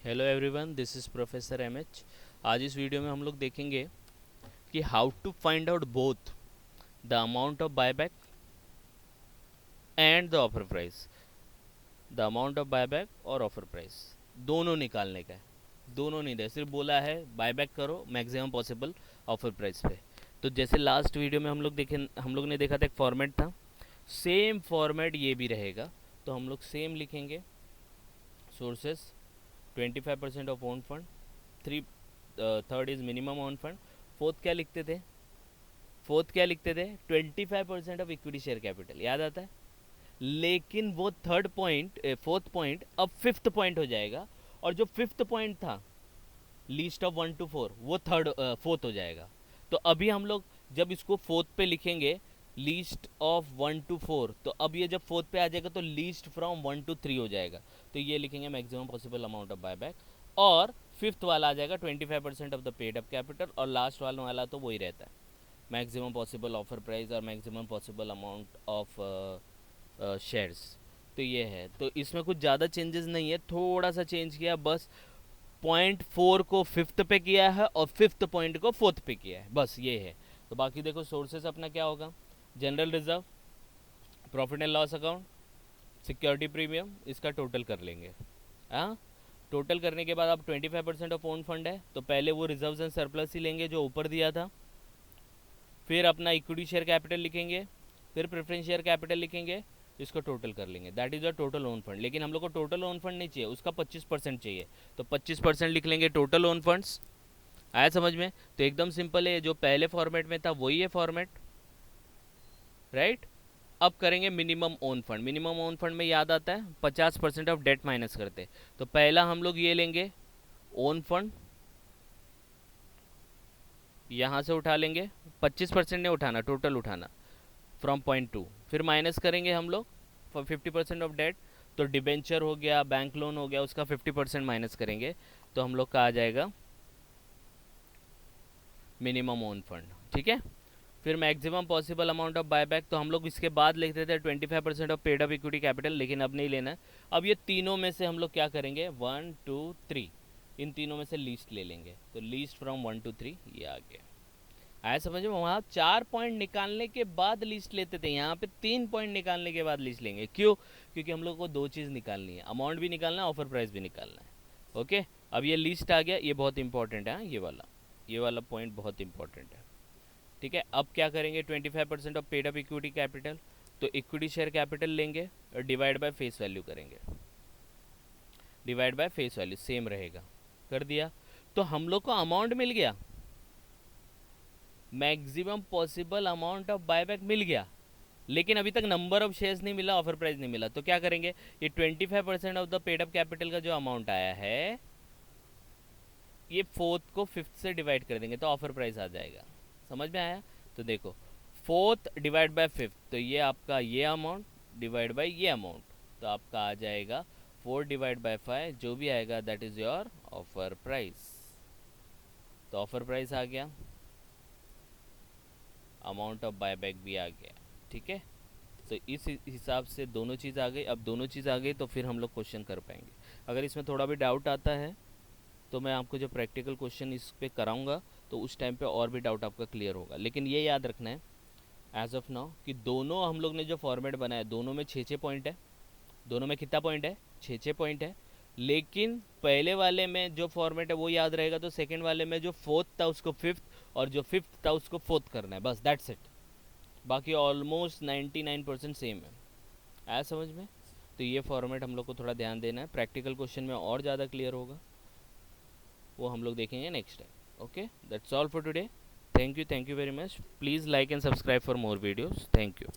Hello everyone, this is professor M H. आज इस वीडियो में हम लोग देखेंगे कि how to find out both the amount of buyback and the offer price. The amount of buyback और ऑफर प्राइस दोनों निकालने का है। दोनों नहीं दे, सिर्फ बोला है बायबैक करो मैक्सिमम पॉसिबल ऑफर प्राइस पे। तो जैसे लास्ट वीडियो में हम लोग ने देखा था, एक फॉर्मेट था, सेम फॉर्मेट ये भी रहेगा। तो हम लोग सेम लिखेंगे। Sources 25% of own fund, third is minimum on fund. Fourth क्या लिखते थे 25% ऑफ इक्विटी शेयर कैपिटल, याद आता है। लेकिन वो फोर्थ पॉइंट अब फिफ्थ पॉइंट हो जाएगा, और जो फिफ्थ पॉइंट था लीस्ट ऑफ 1 to 4 वो फोर्थ हो जाएगा। तो अभी हम लोग जब इसको फोर्थ पे लिखेंगे लीस्ट ऑफ 1 to 4, तो अब ये जब फोर्थ पे आ जाएगा तो लीस्ट फ्रॉम 1 to 3 हो जाएगा। तो ये लिखेंगे maximum possible amount of buyback, और फिफ्थ वाला आ जाएगा 25% of the paid up capital, और लास्ट वाला तो वही रहता है मैक्सिमम पॉसिबल ऑफर प्राइस और maximum possible amount of shares. तो ये है, तो इसमें कुछ ज़्यादा चेंजेस नहीं है, थोड़ा सा चेंज किया बस। 0.4 को फिफ्थ पे किया है और फिफ्थ पॉइंट को फोर्थ पे किया है, बस ये है। तो बाकी देखो सोर्सेस अपना क्या होगा, general reserve, profit and loss account, security premium, इसका टोटल कर लेंगे। हाँ, टोटल करने के बाद अब 25% ऑफ ओन फंड है, तो पहले वो रिजर्व्स एंड सरप्लस ही लेंगे जो ऊपर दिया था, फिर अपना इक्विटी शेयर कैपिटल लिखेंगे, फिर प्रेफरेंस शेयर कैपिटल लिखेंगे, इसको टोटल कर लेंगे, that is the total own fund. लेकिन हम लोग को टोटल ओन फंड नहीं चाहिए, उसका 25% चाहिए, तो 25% लिख लेंगे टोटल ओन फंड्स। आया समझ में? तो एकदम सिंपल है, जो पहले फॉर्मेट में था वही है फॉर्मेट, राइट। अब करेंगे minimum own fund. Minimum own fund में याद आता है 50% ऑफ डेट माइनस करते। तो पहला हम लोग ये लेंगे ओन फंड, यहाँ से उठा लेंगे, 25% नहीं उठाना, टोटल उठाना, फ्रॉम 0.2, फिर माइनस करेंगे हम लोग 50% ऑफ डेट। तो डिबेंचर हो गया, बैंक लोन हो गया, उसका 50% माइनस करेंगे, तो हम लोग का आ जाएगा मिनिमम ओन फंड, ठीक है। फिर maximum possible amount of buyback, तो हम लोग इसके बाद लिखते थे 25% of paid up equity capital, लेकिन अब नहीं लेना है। अब ये तीनों में से हम लोग क्या करेंगे, 1 2 3, इन तीनों में से लीस्ट ले लेंगे। तो लीस्ट फ्रॉम 1 to 3 ये आ गया। आया समझ में? वहाँ 4 पॉइंट निकालने के बाद लिस्ट लेते थे, यहाँ पे 3 पॉइंट निकालने के बाद लिस्ट लेंगे। क्यों? क्योंकि हम लोग को दो चीज़ निकालनी है, अमाउंट भी निकालना है, ऑफर प्राइस भी निकालना है। ओके, अब ये लिस्ट आ गया, ये बहुत इंपॉर्टेंट है, ये वाला पॉइंट बहुत इंपॉर्टेंट है, ठीक है। अब क्या करेंगे, 25% of paid up equity capital, तो इक्विटी शेयर कैपिटल लेंगे और डिवाइड बाय फेस वैल्यू करेंगे। Divide by face value same रहेगा, कर दिया। तो हम लोग को अमाउंट मिल गया, maximum possible amount of buyback मिल गया, लेकिन अभी तक नंबर ऑफ शेयर्स नहीं मिला, ऑफर प्राइस नहीं मिला। तो क्या करेंगे, ये 25% of the paid up capital का जो अमाउंट आया है, ये फोर्थ को फिफ्थ से डिवाइड कर देंगे, तो ऑफर प्राइस आ जाएगा। समझ में आया? तो देखो, फोर्थ डिवाइड बाय फिफ्थ, तो ये आपका ये अमाउंट डिवाइड बाय ये अमाउंट, तो आपका आ जाएगा 4 डिवाइड बाय 5, जो भी आएगा that is your offer price. तो ऑफर प्राइस आ गया, अमाउंट ऑफ बायबैक भी आ गया, ठीक है। तो इस हिसाब से दोनों चीज़ आ गई। अब दोनों चीज़ आ गई तो फिर हम लोग क्वेश्चन कर पाएंगे। अगर इसमें थोड़ा भी डाउट आता है तो मैं आपको जो प्रैक्टिकल क्वेश्चन इस पे कराऊंगा, तो उस टाइम पे और भी डाउट आपका क्लियर होगा। लेकिन ये याद रखना है एज ऑफ नाउ कि दोनों हम लोग ने जो फॉर्मेट बनाया, दोनों में 6-6 पॉइंट है। दोनों में कितना पॉइंट है, 6-6 पॉइंट है। लेकिन पहले वाले में जो फॉर्मेट है वो याद रहेगा, तो सेकेंड वाले में जो फोर्थ था उसको फिफ्थ, और जो फिफ्थ था उसको फोर्थ करना है, बस दैट्स इट। बाकी ऑलमोस्ट 99% सेम है। आया समझ में? तो ये फॉर्मेट हम लोग को थोड़ा ध्यान देना है, प्रैक्टिकल क्वेश्चन में और ज़्यादा क्लियर होगा, वो हम लोग देखेंगे next time. Okay, that's all for today. Thank you very much. Please like and subscribe for more videos. Thank you.